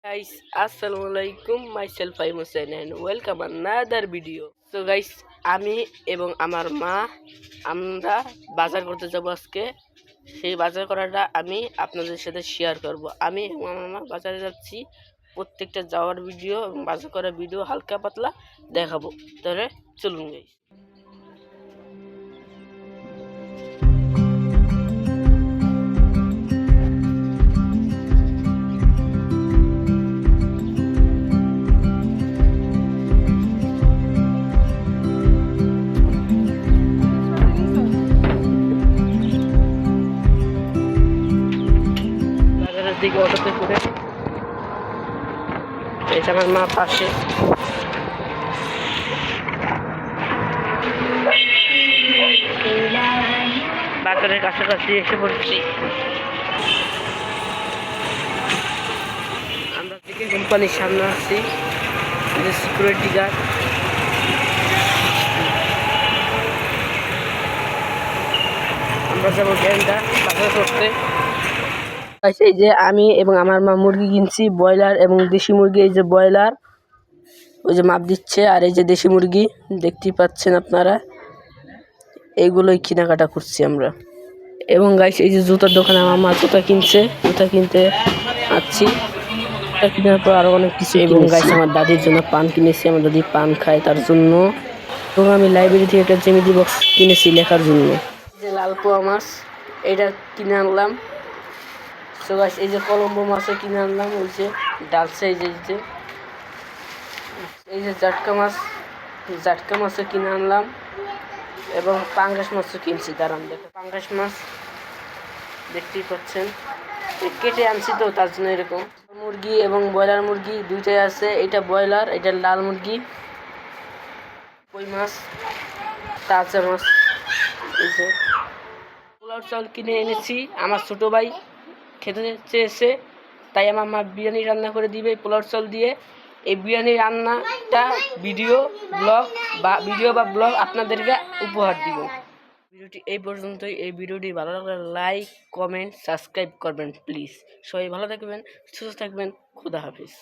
Guys, Assalamualaikum. Myself I Hussein and welcome another video. So guys, আমি এবং আমার মা আমরা বাজার করতে যাব আজকে। সেই বাজার করাটা আমি আপনাদের সাথে শেয়ার করব। আমি এবং আমার মা বাজারে যাচ্ছি। প্রত্যেকটা যাওয়ার ভিডিও এবং বাজার করার ভিডিও হালকা পাতলা দেখাবো। তাহলে চলুন গাইস। দিকে অটোতে করে এটা আমার মা পাশে বাজারের কাছাকাছি এসে পড়ছি। আমরা দিকে কোম্পানির সামনে আসছি, সিকিউরিটি গার্ড। আমরা যাবো ট্রেনটা বাজার করতে। এই যে আমি এবং আমার মা মুরগি কিনছি, ব্রয়লার এবং দেশি মুরগি। এই যে ব্রয়লার ওই যে মাপ দিচ্ছে, আর এই যে দেশি মুরগি দেখতেই পাচ্ছেন আপনারা। এইগুলোই কেনাকাটা করছি আমরা। এবং গাইস এই যে জুতার দোকানে আমার মা জুতা কিনছে, জুতা কিনতে আসছি। জুতা কেনার পর আরও অনেক কিছু। এবং গাইস আমার দাদির জন্য পান কিনেছি, আমার দাদি পান খায় তার জন্য। এবং আমি লাইব্রেরি থেকে একটা জ্যামিতি বক্স কিনেছি লেখার জন্য। যে লাল পোয়া মাছ এটা কিনে আনলাম। তো গাইস এই যে কলম্বো মাছও কিনে আনলাম, ওই যে ডাল সাইজের এই যে জাটকা মাছও কিনে আনলাম। এবং পাঙ্গাস মাছও কিনছি। দাঁড়ান দেখো, পাঙ্গাস মাছ দেখতেই পাচ্ছেন, কেটে আনছি তো তার জন্য এরকম। মুরগি এবং ব্রয়লার মুরগি দুইটাই আছে। এটা ব্রয়লার, এটা লাল মুরগি। কই মাছ, তাজা মাছ। এই যে পোলাও চাউল কিনে এনেছি, আমার ছোট ভাই খেতে চেয়েছে, তাই আমার মা বিরিয়ানি রান্না করে দিবে পোলাও চাল দিয়ে। এই বিরিয়ানি রান্নাটা ভিডিও বা ব্লগ আপনাদেরকে উপহার দিব। ভিডিওটি এই পর্যন্তই। এই ভিডিওটি ভালো লাগলে লাইক, কমেন্ট, সাবস্ক্রাইব করবেন প্লিজ। সবাই ভালো থাকবেন, সুস্থ থাকবেন। খুদা হাফিজ।